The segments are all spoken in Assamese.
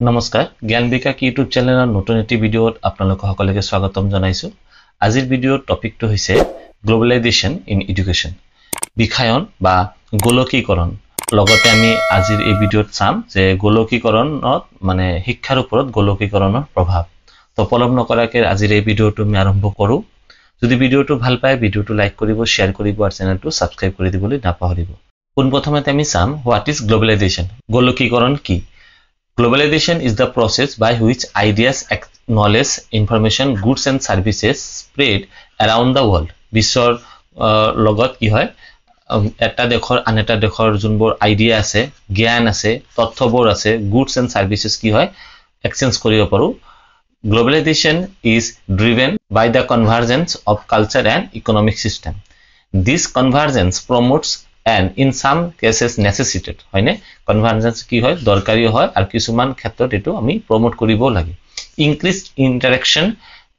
নমস্কাৰ জ্ঞান বিকাশ ইউটিউব চেনেলৰ নতুন এটি ভিডিঅ'ত আপোনালোক সকলোকে স্বাগতম জনাইছো। আজিৰ ভিডিঅ'ৰ টপিকটো হৈছে গ্লোবালাইজেশ্যন ইন এডুকেশ্যন, বিখায়ন বা গোলকীকৰণ। লগতে আমি আজিৰ এই ভিডিঅ'ত চাম যে গোলকীকৰণত মানে শিক্ষাৰ ওপৰত গোলকীকৰণৰ প্ৰভাৱ। তো পলম নকৰাকৈ আজিৰ এই ভিডিঅ'টো আমি আৰম্ভ কৰোঁ। যদি ভিডিঅ'টো ভাল পায় ভিডিঅ'টো লাইক কৰিব, শ্বেয়াৰ কৰিব আৰু চেনেলটো ছাবস্ক্ৰাইব কৰি দিবলৈ নাপাহৰিব। পোনপ্ৰথমে আমি চাম হোৱাট ইজ গ্লোবালাইজেশ্যন, গোলকীকৰণ কি। Globalization is the process by which ideas, knowledge, information, goods and services spread around the world. বিশ্বৰ লগত কি হয়, এটা দেশৰ আন এটা দেশৰ যোনবোৰ আইডিয়া আছে, জ্ঞান আছে, তথ্যবোৰ আছে, গুডস এণ্ড সাৰ্ভিসেস কি হয় এক্সচেঞ্জ কৰিব পাৰো। Globalization is driven by the convergence of culture and economic system. This convergence promotes and in some cases necessitated হয়নে, কনভার্জেন্স কি হয় দৰকাৰী হয় আৰু কিছুমান ক্ষেত্ৰত এটো আমি প্ৰমোট কৰিব লাগে। ইনক্ৰিজড ইন্টাৰেকশন,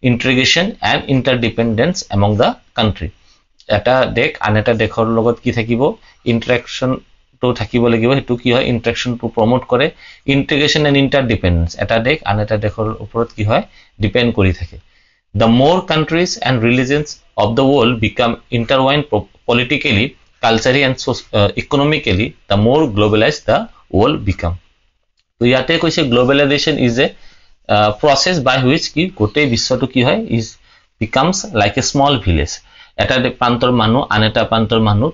ইন্টিগ্ৰেশন এণ্ড ইন্টাৰডিপেন্ডেন্স এমং দ্য কান্ট্ৰি। এটা দেশ আন এটা দেশৰ লগত কি থাকিব, ইন্টাৰেকশনটো থাকিব লাগিব। হেতু কি হয়, ইন্টাৰেকশনটো প্ৰমোট কৰে। ইন্টিগ্ৰেশন এণ্ড ইন্টাৰডিপেন্ডেন্স, এটা দেশ আন এটা দেশৰ ওপৰত কি হয় ডিপেন্ড কৰি থাকে। The more countries and religions of the world become intertwined politically, culturally and economically, the more globalized the world become. তো ইয়াতে কৈছে globalization is a process by which কি গোটেই বিশ্বটো কি হয় is becomes like a small village. এটা প্ৰান্তৰ মানুহ আন এটা প্ৰান্তৰ মানুহ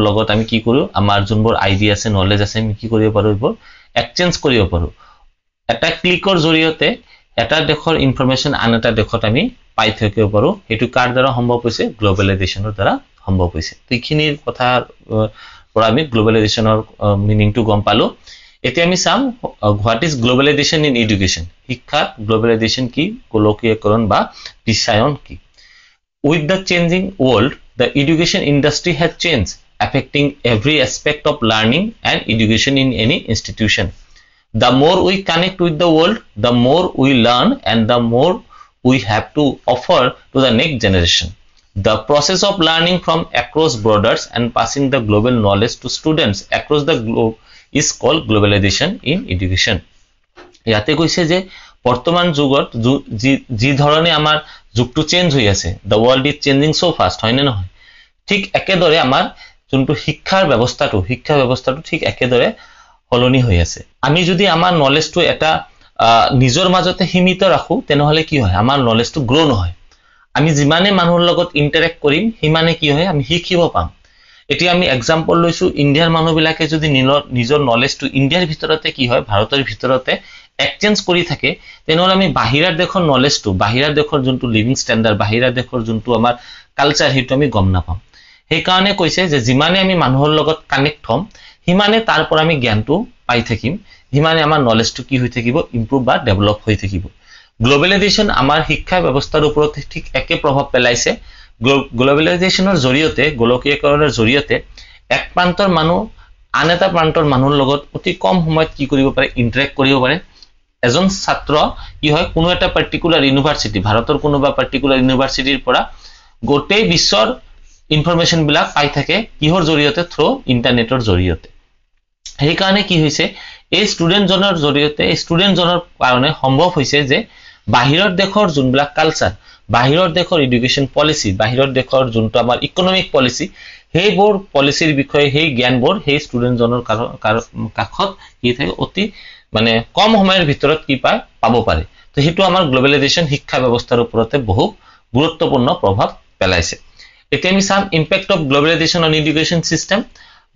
লগত আমি কি কৰো, আমাৰ যোনবোৰ আইডিয়া আছে, নলেজ আছে, আমি কি কৰিব পাৰো, এইবোৰ এক্সচেঞ্জ কৰিব পাৰো। এটা ক্লিকৰ জৰিয়তে এটা দেশৰ ইনফৰমেশন আন এটা দেশত আমি পাই থাকিব পাৰো। এটো কাৰ দ্বাৰা সম্ভৱ হৈছে, গ্লোবালাইজেশনৰ দ্বাৰা সম্ভৱ হৈছে। তো এইখিনিৰ কথাৰ পৰা আমি গ্লোবালাইজেশনৰ মিনিংটো গম পালো। এতিয়া আমি চাম what is globalisation in education, শিক্ষাত গ্লোবালাইজেশন কি, গোলকীয়কৰণ বা বিশ্বায়ন কি। With the changing world, the education industry has changed, affecting every aspect of learning and education in any institution. The more we connect with the world, the more we learn and the more we have to offer to the next generation. The process of learning from across borders and passing the global knowledge to students across the globe is called globalization in education. ইয়াতে কৈছে যে বৰ্তমান যুগত যি ধৰণে আমাৰ যুগটো চেঞ্জ হৈ আছে, the world is changing so fast, হয় নে নহয়, ঠিক একেদৰে আমাৰ যোনটো শিক্ষা ব্যৱস্থাটো ঠিক একেদৰে সলনি হৈ আছে। আমি যদি আমাৰ নলেজটো এটা নিজৰ মাজতে সীমিত ৰাখো তেনেহলে কি হয়, আমাৰ নলেজটো গ্ৰো নহয়। আমি যিমানে মানুহৰ লগত ইন্টাৰেক্ট কৰিম সিমানে কি হয় আমি শিকিব পাম। এতিয়া আমি এক্সাম্পল লৈছো, ইণ্ডিয়াৰ মানুহবিলাকে যদি নিজৰ নলেজটো ইণ্ডিয়াৰ ভিতৰতে কি হয়, ভাৰতৰ ভিতৰতে এক্সচেঞ্জ কৰি থাকে, তেনেহলে আমি বাহিৰৰ দেশৰ নলেজটো, বাহিৰৰ দেশৰ যোনটো লিভিং ষ্টেণ্ডাৰ্ড, বাহিৰৰ দেশৰ যোনটো আমাৰ কালচাৰ, সেইটো আমি গম নাপাম। সেইকাৰণে কৈছে যে যিমানে আমি মানুহৰ লগত কানেক্ট হ'ম সিমানে তাৰ পৰা আমি জ্ঞানটো পাই থাকিম, সিমানে আমাৰ নলেজটো কি হৈ থাকিব, ইম্প্ৰুভ বা ডেভেলপ হৈ থাকিব। গ্লোবালাইজেশন আমাৰ শিক্ষা ব্যৱস্থাৰ ওপৰত ঠিক একে প্ৰভাৱ পেলাইছে। গ্লোবালাইজেশনৰ জৰিয়তে, গোলকীয়কৰণৰ জৰিয়তে এক প্ৰান্তৰ মানুহ আন এটা প্ৰান্তৰ মানুহৰ লগত অতি কম সময়ত কি কৰিব পাৰে, ইন্টাৰেক্ট কৰিব পাৰে। এজন ছাত্ৰ কি হয়, কোনো এটা পাৰ্টিকুলাৰ ইউনিভাৰ্চিটি, ভাৰতৰ কোনোবা পাৰ্টিকুলাৰ ইউনিভাৰ্চিটিৰ পৰা গোটেই বিশ্বৰ ইনফৰমেশন বিলাক পাই থাকে, কিহৰ জৰিয়তে, থ্ৰু ইন্টাৰনেটৰ জৰিয়তে। সেইকাৰণে কি হৈছে, এই ষ্টুডেণ্টজনৰ জৰিয়তে, এই ষ্টুডেণ্টজনৰ কাৰণে সম্ভৱ হৈছে যে বাহিৰৰ দেশৰ যোনবিলাক কালচাৰ, বাহিৰৰ দেশৰ এডুকেশ্যন পলিচি, বাহিৰৰ দেশৰ যোনটো আমাৰ ইকনমিক পলিচি, সেইবোৰ পলিচিৰ বিষয়ে সেই জ্ঞানবোৰ সেই ষ্টুডেণ্টজনৰ কাষত কি থাকে, অতি মানে কম সময়ৰ ভিতৰত কি পাব পাৰে। তো সেইটো আমাৰ গ্লোবালাইজেশন শিক্ষা ব্যৱস্থাৰ ওপৰতে বহু গুৰুত্বপূৰ্ণ প্ৰভাৱ পেলাইছে। এতিয়া আমি চাম impact of globalisation on education system,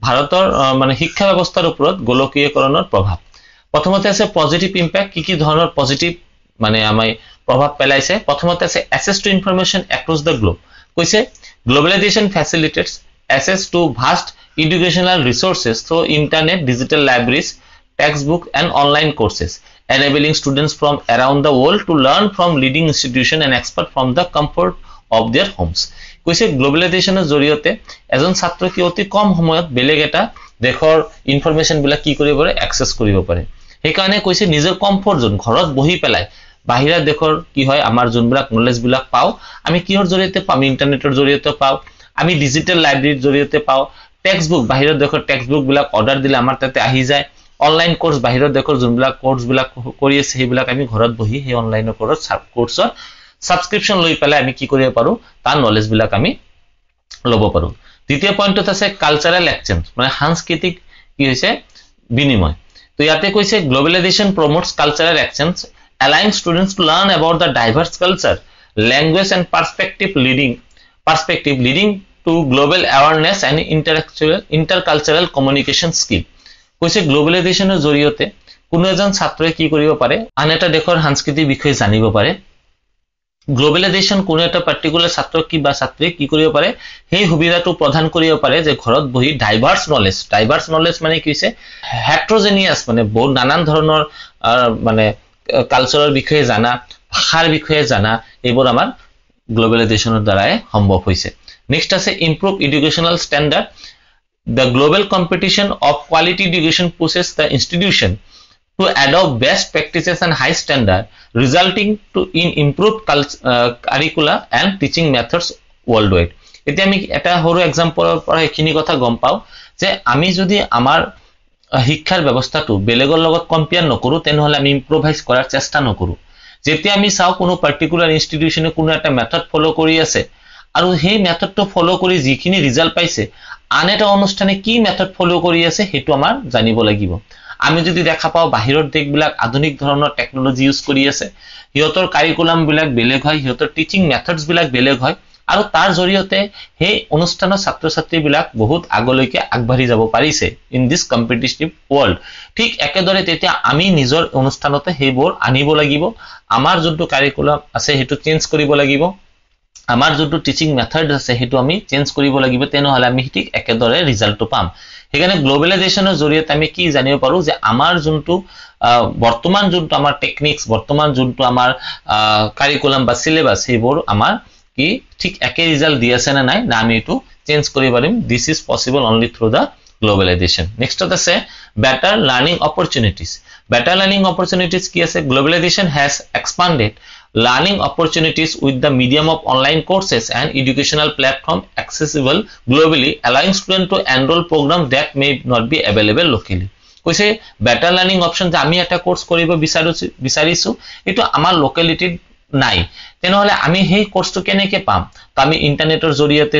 ভাৰতৰ মানে শিক্ষা ব্যৱস্থাৰ ওপৰত গোলকীয়কৰণৰ প্ৰভাৱ। প্ৰথমতে আছে পজিটিভ ইম্পেক্ট, কি ধৰণৰ পজিটিভ মানে আমাৰ প্ৰভাৱ পেলাইছে। প্ৰথমতে আছে access to information across the globe। কৈছে globalization facilitates access to vast educational resources through internet, digital libraries, textbook and online courses, enabling students from around the world to learn from leading institutions and experts from the comfort of their homes। কৈছে গ্লোবালাইজেশনৰ জৰিয়তে এজন ছাত্ৰ কি অতি কম সময়ত বেলেগ এটা দেশৰ ইনফৰমেশন বিলাক কি কৰিব পাৰে, এক্সেস কৰিব পাৰে। সেইকাৰণে কৈছে নিজৰ কমফৰ্ট জোন, ঘৰত বহি পেলাই বাহিৰা দেশৰ কি হয় আমাৰ যোনবিলাক নলেজ বিলাক পাও, আমি কিহৰ জৰিয়তে পাম, ইন্টাৰনেটৰ জৰিয়তে পাও, আমি ডিজিটেল লাইব্ৰেৰীৰ জৰিয়তে পাও, টেক্সট বুক, বাহিৰৰ দেশৰ টেক্সট বুক বিলাক অৰ্ডাৰ দিলে আমাৰ তাতে আহি যায়, অনলাইন কোৰ্স বাহিৰত দেখৰ যোনবিলাক কোৰ্স বিলাক কৰি আছে সেইবিলাক আমি ঘৰত বহি সেই অনলাইনৰ কোৰ্সৰ সাবস্ক্ৰিপশন লৈ পেলাই আমি কি কৰিব পাৰো তাৰ নলেজ বিলাক আমি লব পাৰো দ্বিতীয় পইণ্টত আছে কালচাৰেল এক্সচেঞ্জ মানে সাংস্কৃতিক কি হৈছে বিনিময় তো ইয়াতে কৈছে globalization promotes cultural exchange allowing students to learn about the diverse culture language and perspective leading to global awareness and intercultural communication skill কৈছে গ্লোবালাইজেশনৰ জৰিয়তে কোনো এজন ছাত্ৰই কি কৰিব পাৰে আন এটা দেশৰ সাংস্কৃতিক বিষয় জানিব পাৰে গ্লোবালাইজেশন কোনো এটা পাৰ্টিকুলাৰ ছাত্ৰ কি বা ছাত্ৰী কি কৰিব পাৰে সেই সুবিধাটো প্ৰদান কৰিব পাৰে যে ঘৰত বহি ডাইভাৰ্স নলেজ মানে কি হৈছে হেটেৰোজেনিয়াস মানে বহুত নানান ধৰণৰ মানে কালচাৰৰ বিষয়ে জানা ভাষাৰ বিষয়ে জানা এইবোৰ আমাৰ গ্লোবালাইজেশনৰ দ্বাৰাই সম্ভৱ হৈছে নেক্সট আছে improve educational standard the global competition of quality education pushes the institution to adopt best practices and high standard resulting in improved curricula and teaching methods worldwide এতিয়া আমি এটা সৰু এক্সাম্পলৰ পৰা এখিনি কথা গম পাও যে আমি যদি আমাৰ শিক্ষাৰ ব্যৱস্থাটো বেলেগৰ লগত কম্পেয়াৰ নকৰো তেনেহলে আমি ইম্প্ৰোভাইজ কৰাৰ চেষ্টা নকৰো যেতিয়া আমি চাও কোনো পাৰ্টিকুলাৰ ইনষ্টিটিউচনে কোনো এটা মেথড ফলো কৰি আছে আৰু সেই মেথডটো ফলো কৰি যিখিনি ৰিজাল্ট পাইছে আন এটা অনুষ্ঠানে কি মেথড ফলো কৰি আছে হেতু আমাৰ জানিব লাগিব আমি যদি দেখা পাও বাহিৰৰ দেশবিলাক আধুনিক ধৰণৰ টেকনলজি ইউজ কৰি আছে হিয়তৰ কাৰিকুলাম বিলাক বেলেগ হয় হিয়তৰ টিচিং মেথডস বিলাক বেলেগ হয় আৰু তাৰ জৰিয়তে সেই অনুষ্ঠানৰ ছাত্ৰ-ছাত্ৰী বিলাক বহুত আগলৈকে আগবাঢ়ি যাব পাৰিছে ইন দিস কম্পিটিটিভ ওয়াৰ্ল্ড ঠিক একেদৰে তেতিয়া আমি নিজৰ অনুষ্ঠানতে হেবোৰ আনিব লাগিব আমাৰ যোনটো কাৰিকুলাম আছে হেতু চেঞ্জ কৰিব লাগিব আমাৰ যোনটো টিচিং মেথড আছে হেতু আমি চেঞ্জ কৰিব লাগিব তেনেহলে আমি ঠিক একেদৰে ৰিজাল্টটো পাম হেকানে গ্লোবালাইজেশনৰ জৰিয়তে আমি কি জানিব পাৰো যে আমাৰ যোনটো বৰ্তমান যোনটো আমাৰ টেকনিক্স বৰ্তমান যোনটো আমাৰ কাৰিকুলাম বা সিলেবাস হেবোৰ আমাৰ কি ঠিক একে ৰিজাল্ট দি আছে না নাই না আমি এটো চেঞ্জ কৰিব পাৰিম this is possible only through the globalisation next আছে বেটাৰ লাৰ্নিং অপৰচুনিটিজ কি আছে globalisation has expanded learning opportunities with the medium of online courses and educational platform accessible globally allowing students to enroll programs that may not be available locally কৈছে better learning option যে আমি এটা কোর্স কৰিব বিচাৰিছো এটো আমাৰ লোকেলিটিত নাই তেনেহলে আমি সেই কোৰ্সটো কেনেকৈ পাম তো আমি ইন্টাৰনেটৰ জৰিয়তে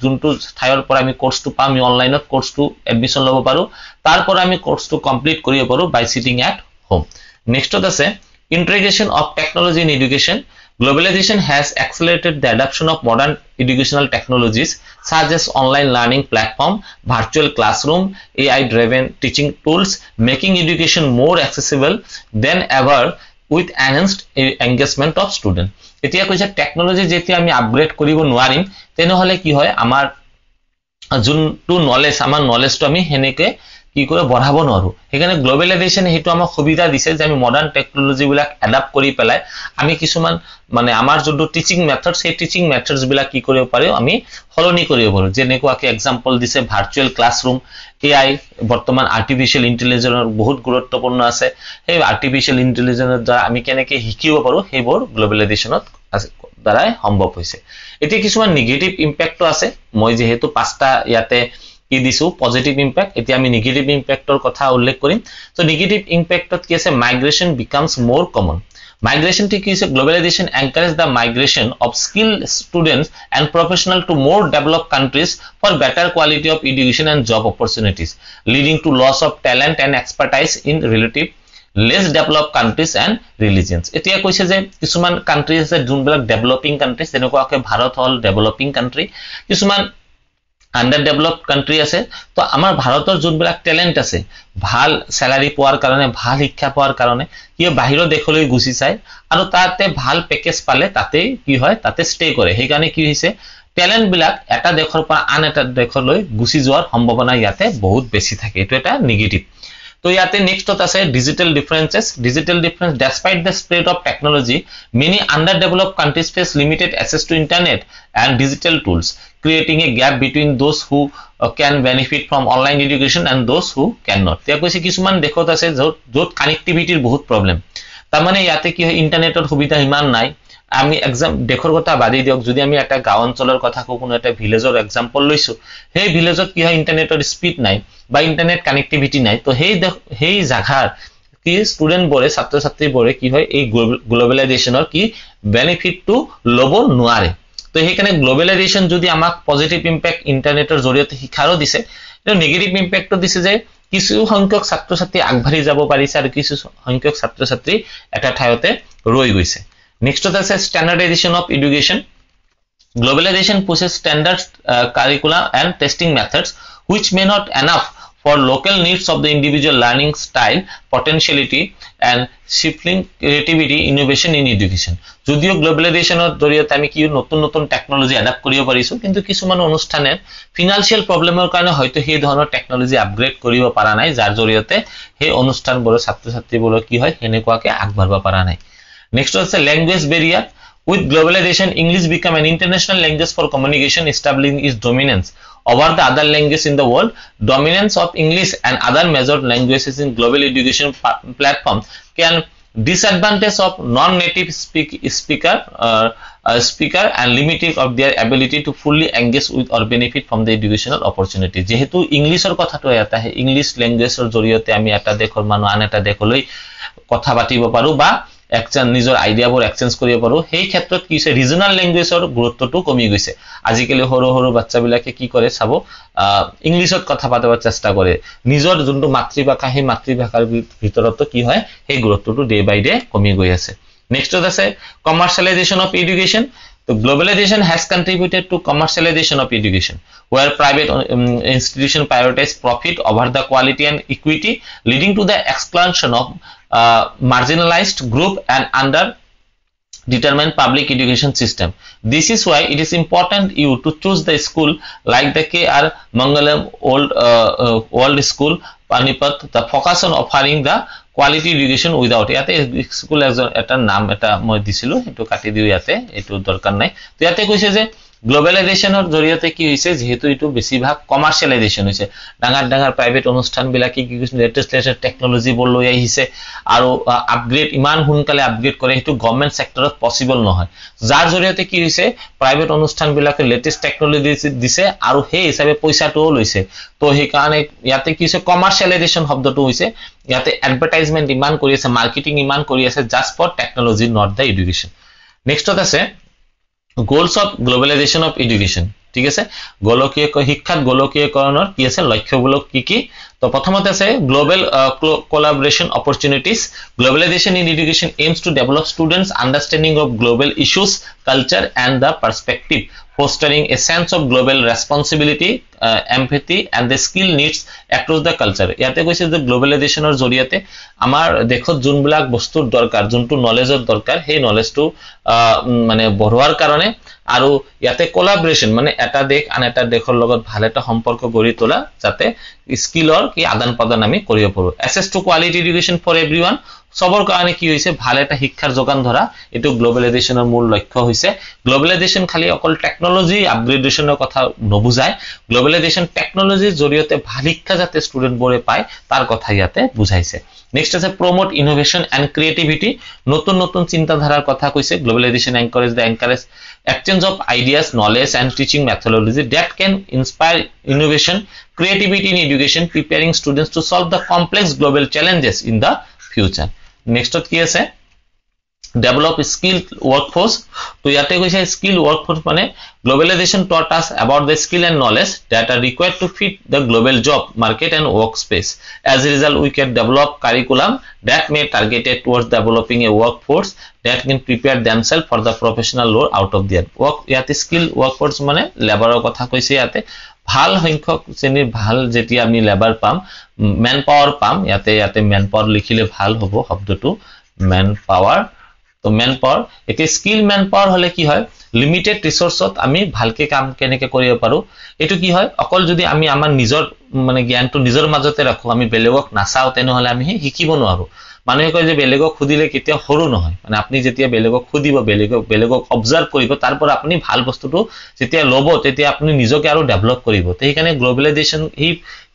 যোনটো ঠাইৰ পৰা আমি কোৰ্সটো পাম আমি অনলাইনত কোৰ্সটো এডমিশন লব পাৰো তাৰ পৰা আমি কোৰ্সটো কমপ্লিট কৰিব পাৰো বাই সিটিং এট হোম নেক্সটত আছে integration of technology in education globalization has accelerated the adoption of modern educational technologies such as online learning platform virtual classroom AI driven teaching tools making education more accessible than ever with enhanced engagement of student এতিয়া কৈছে টেকনলজি যেতিয়া আমি আপগ্ৰেড কৰিব নোৱাৰিম তেনেহলে কি হয় আমাৰ যোনটো নলেজ আমাৰ নলেজটো আমি হেনেকে কি কৰে বঢ়াব নোৱাৰো হেকানে গ্লোবালাইজেশন হেতু আমাক সুবিধা দিছে যে আমি মডাৰ্ন টেকনলজি বিলাক এডাপ্ট কৰি পেলাই আমি কিছুমান মানে আমাৰ যোনটো টিচিং মেথডস সেই টিচিং মেথডস বিলাক কি কৰিব পাৰো আমি সলনি কৰিব পাৰো যেনেকুৱাকে এক্সাম্পল দিছে ভাৰ্চুৱেল ক্লাছৰুম AI বৰ্তমান আৰ্টিফিশিয়াল ইন্টেলিজেন্সৰ বহুত গুৰুত্বপূৰ্ণ আছে সেই আৰ্টিফিশিয়াল ইন্টেলিজেন্সৰ দ্বাৰা আমি কেনেকৈ শিকিব পাৰো সেইবোৰ গ্লোবালাইজেশনত দ্বাৰাই সম্ভৱ হৈছে এতিয়া কিছুমান নেগেটিভ ইম্প্যাক্টও আছে মই যেহেতু পাঁচটা ইয়াতে কি দিছো পজিটিভ ইম্প্যাক্ট এতিয়া আমি নেগেটিভ ইম্প্যাক্টৰ কথা উল্লেখ কৰিম তো নেগেটিভ ইম্প্যাক্টত কি আছে migration becomes more common migration ঠিক আছে globalisation encourage the migration of skilled students and professional to more developed countries for better quality of education and job opportunities leading to loss of talent and expertise in relative less developed countries and religions এতিয়া কৈছে যে কিছুমান কান্ট্রি আছে যোনবিলাক ডেভেলপিং কান্ট্রি যেনেকুৱাকে ভাৰত হল ডেভেলপিং কান্ট্ৰি কিছুমান আন্ডাৰ ডেভেলপড কান্ট্ৰি আছে তো আমাৰ ভাৰতৰ যোনবিলাক ট্যালেন্ট আছে ভাল স্যালাৰি পোৱাৰ কাৰণে ভাল শিক্ষা পোৱাৰ কাৰণে কি বাহিৰৰ দেশলৈ গুছি যায় আৰু তাতে ভাল প্যাকেজ পালে তাতে কি হয় তাতে ষ্টে কৰে সেই কাৰণে কি হৈছে ট্যালেন্ট বিলাক এটা দেশৰ পৰা আন এটা দেশলৈ গুছি যোৱাৰ সম্ভাৱনা ইয়াতে বহুত বেছি থাকে এটো এটা নেগেটিভ তো ইয়াতে নেক্সটত আছে digital difference despite the spread of technology many underdeveloped countries face limited access to internet and digital tools creating a gap between those who can benefit from online education and those who cannot তে কৈছে কিছুমান দেশত আছে যত কানেক্টিভিটিৰ বহুত প্ৰবলেম তাৰ মানে ইয়াতে কি হয় ইন্টাৰনেটৰ সুবিধা ইমান নাই আমি এক্সাম দেখৰ কথা বাদি দিয়ক যদি আমি এটা গাঁও অঞ্চলৰ কথা কও কোনো এটা ভিলেজৰ এক্সাম্পল লৈছো সেই ভিলেজত কি হয় ইন্টাৰনেটৰ স্পীড নাই বা ইন্টাৰনেট কানেক্টিভিটি নাই তো সেই জাগাৰ কি স্টুডেন্ট বৰে ছাত্ৰ ছাত্ৰী বৰে কি হয় এই গ্লোবালাইজেশনৰ কি বেনিফিট টু লব নোৱাৰে তো সেইকাৰণে গ্লোবালাইজেশন যদি আমাক পজিটিভ ইম্প্যাক্ট ইন্টাৰনেটৰ জৰিয়তে শিক্ষাৰো দিছে তো নেগেটিভ ইম্প্যাক্টও দিছে যে কিছু সংখ্যক ছাত্ৰ ছাত্ৰী আগবাঢ়ি যাব পাৰিছে আৰু কিছু সংখ্যক ছাত্ৰ ছাত্ৰী এটা ঠাইতে ৰৈ গৈছে নেক্সট আছে standardisation of education globalisation pushes standard curriculum and testing methods which may not enough for local needs of the individual learning style potentiality and shifting creativity innovation in education যদিও গ্লোবালাইজেশনৰ জৰিয়তে আমি কি নতুন নতুন টেকনলজি এডাপ্ট কৰিব পাৰিছো কিন্তু কিছুমান অনুষ্ঠানে ফিনান্সিয়াল প্ৰবলেমৰ কাৰণে হয়তো সেই ধৰণৰ টেকনলজি আপগ্ৰেড কৰিব পৰা নাই যাৰ জৰিয়তে সেই অনুষ্ঠানবোৰ ছাত্ৰ ছাত্ৰীবোৰ কি হয় হেনেকুৱাকে আগবাঢ়বা পৰা নাই Next is the language barrier. With globalization, English become an international language for communication, establishing its dominance over the other languages in the world. Dominance of English and other major languages in global education platforms can disadvantage of non-native speaker and limiting of their ability to fully engage with or benefit from the educational opportunity. যেহেতু ইংলিশৰ কথাটো এটা হে ইংলিশ ল্যাঙ্গুৱেজৰ জৰিয়তে আমি এটা দেখৰ মানুহ আন এটা দেখলৈ কথা পাতিব পাৰো বা একচেঞ্জ নিজৰ আইডিয়াবোৰ এক্সচেঞ্জ কৰিব পাৰো সেই ক্ষেত্ৰত কি হৈছে ৰিজনাল ল্যাঙ্গুৱেজৰ গুৰুত্বটো কমি গৈছে আজিকালি সৰু সৰু বাচ্চাবিলাকে কি কৰে চাব ইংলিশত কথা পাতিবৰ চেষ্টা কৰে নিজৰ যোনটো মাতৃভাষা সেই মাতৃভাষাৰ ভিতৰতো কি হয় সেই গুৰুত্বটো ডে বাই ডে কমি গৈ আছে নেক্সট আছে commercialization of education So globalization has contributed to commercialization of education, where private institutions prioritize profit over the quality and equity, leading to the exclusion of marginalized group and underdetermined public education system. This is why it is important you to choose the school like the K.R. Mangalam Old School, Panipat, the focus on offering the quality education without ইয়াতে স্কুল এটা নাম এটা মই দিছিলো এটো কাটি দিও ইয়াতে এটো দৰকাৰ নাই তো ইয়াতে কৈছে যে গ্লোবালাইজেশনৰ জৰিয়তে কি হৈছে যেহেতু এটো বেছিভাগ কমাৰ্শিয়েলাইজেশন হৈছে ডাঙৰ ডাঙৰ প্ৰাইভেট অনুষ্ঠানবিলাকে কি কৈছে লেটেস্ট টেকনলজি বোৰ লৈ আহিছে আৰু আপগ্ৰেড ইমান হুনকালে আপগ্ৰেড কৰে এটো গভৰ্ণমেন্ট সেক্টৰত পসিবল নহয় যাৰ জৰিয়তে কি হৈছে প্ৰাইভেট অনুষ্ঠানবিলাকে লেটেস্ট টেকনলজি দিছে আৰু সেই হিচাপে পইচাটোও লৈছে তো সেই কাৰণে ইয়াতে কি হৈছে কমাৰ্শিয়েলাইজেশন শব্দটো হৈছে ইয়াতে এডভাৰটাইজমেন্ট ইমান কৰি আছে মাৰ্কেটিং ইমান কৰি আছে just for technology not the education নেক্সটত আছে goals of globalization of education ঠিক আছে গোলকীয় শিক্ষাত গোলকীয়কৰণৰ কি আছে লক্ষ্যমূলক কি তো প্ৰথমতে আছে global collaboration opportunities globalization in education aims to develop students understanding of global issues culture and the perspective fostering a sense of global responsibility empathy and the skill needs across the culture ইয়াতে কৈছে যে গ্লোবালাইজেশনৰ জৰিয়তে আমাৰ দেখত যোনবিলাক বস্তুৰ দৰকাৰ যোনটো নলেজৰ দৰকাৰ সেই নলেজটো মানে বঢ়োৱাৰ কাৰণে আৰু ইয়াতে কোলাবৰেচন মানে এটা দেশ আন এটা দেশৰ লগত ভাল এটা সম্পৰ্ক গঢ়ি তোলা যাতে স্কিলৰ কি আদান প্ৰদান আমি কৰিব পাৰো access to quality education for everyone সবৰ কাৰণে কি হৈছে ভাল এটা শিক্ষাৰ যোগান ধৰা এটো গ্লোবালাইজেশনৰ মূল লক্ষ্য হৈছে গ্লোবালাইজেশন খালি অকল টেকনলজি আপগ্ৰেডেশনৰ কথা নবুজায় গ্লোবালাইজেশন টেকনলজিৰ জৰিয়তে ভাল শিক্ষা যাতে ষ্টুডেন্ট বোৰে পায় তাৰ কথা ইয়াতে বুজাইছে নেক্সট আছে promote innovation and creativity নতুন নতুন চিন্তাধাৰাৰ কথা কৈছে globalization encourage exchange of ideas knowledge and teaching methodology that can inspire innovation creativity in education preparing students to solve the complex global challenges in the future next কি আছে develop skilled workforce to yate koise skill workforce mane globalization taught us about the skill and knowledge that are required to fit the global job market and workspace as a result we can develop curriculum that may targeted towards developing a workforce that can prepare themselves for the professional role out of their work yate skill workforce mane labor kotha koise yate ভাল সংখ্যক শ্ৰেণীৰ ভাল যেতি আমি লেবাৰ পাম ম্যান পাৱাৰ পাম ইয়াতে ম্যান পাৱাৰ লিখিলে ভাল হ'ব শব্দটো ম্যান পাৱাৰ তো ম্যান পাৱাৰ একে স্কিল ম্যান পাৱাৰ হলে কি হয় লিমিটেড ৰিসোৰ্সত আমি ভালকে কাম কেনেকে কৰিব পাৰো এটো কি হয় অকল যদি আমি আমাৰ নিজৰ মানে জ্ঞানটো নিজৰ মাজতে ৰাখো আমি বেলেগক নাচাও তেনেহলে আমি শিকিব নোৱাৰো মানুহে কয় যে বেলেগক খুদিলে কেতিয়া হৰু নহয় মানে আপুনি যেতিয়া বেলেগক খুদিব বেলেগক অবজাৰ্ভ কৰিব তাৰপৰ আপুনি ভাল বস্তুটো যেতিয়া লব তেতিয়া আপুনি নিজকে আৰু ডেভেলপ কৰিব তে সেইকাৰণে গ্লোবালাইজেশন এই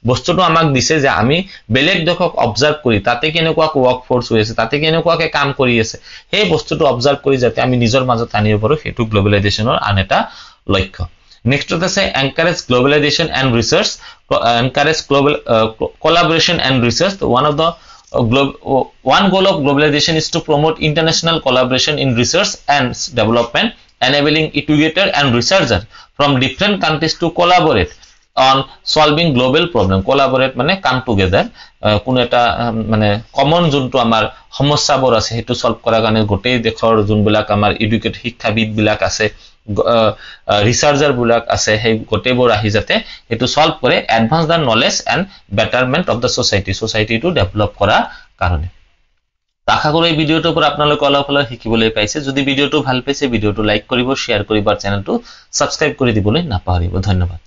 বস্তুটো আমাক দিছে যে আমি বেলেগ দেশক অবজাৰ্ভ কৰি তাতে কেনেকুৱা ওয়াৰ্ক ফোৰ্স হৈ আছে তাতে কেনেকুৱাকে কাম কৰি আছে সেই বস্তুটো অবজাৰ্ভ কৰি যাতে আমি নিজৰ মাজত আনিব পাৰো সেইটো গ্লোবালাইজেশনৰ আন এটা লক্ষ্য নেক্সট আছে encourage globalisation and research encourage global collaboration and research. One goal of globalization is to promote international collaboration in research and development, enabling educators and researchers from different countries to collaborate on solving global problem. Collaborate মানে come together, কোনো এটা মানে কমন যোনটো আমাৰ সমস্যাবোৰ আছে সেইটো সলভ কৰাৰ কাৰণে গোটেই দেশৰ যোনবিলাক আমাৰ এডুকেট শিক্ষাবিদ বিলাক আছে ৰিসাৰ্চাৰ বিলাক আছে সেই গোটেইবোৰ আহি যাতে এটো সলভ কৰে advance the knowledge and betterment of the society to develop কৰা কাৰণে আশা কৰো এই ভিডিওটোৰ পৰা আপোনালোকে অলপ শিকিবলৈ পাইছে যদি ভিডিওটো ভাল পাইছে ভিডিওটো লাইক কৰিব শেয়াৰ কৰিব আৰু চেনেলটো সাবস্ক্ৰাইব কৰি দিবলৈ নাপাহৰিব ধন্যবাদ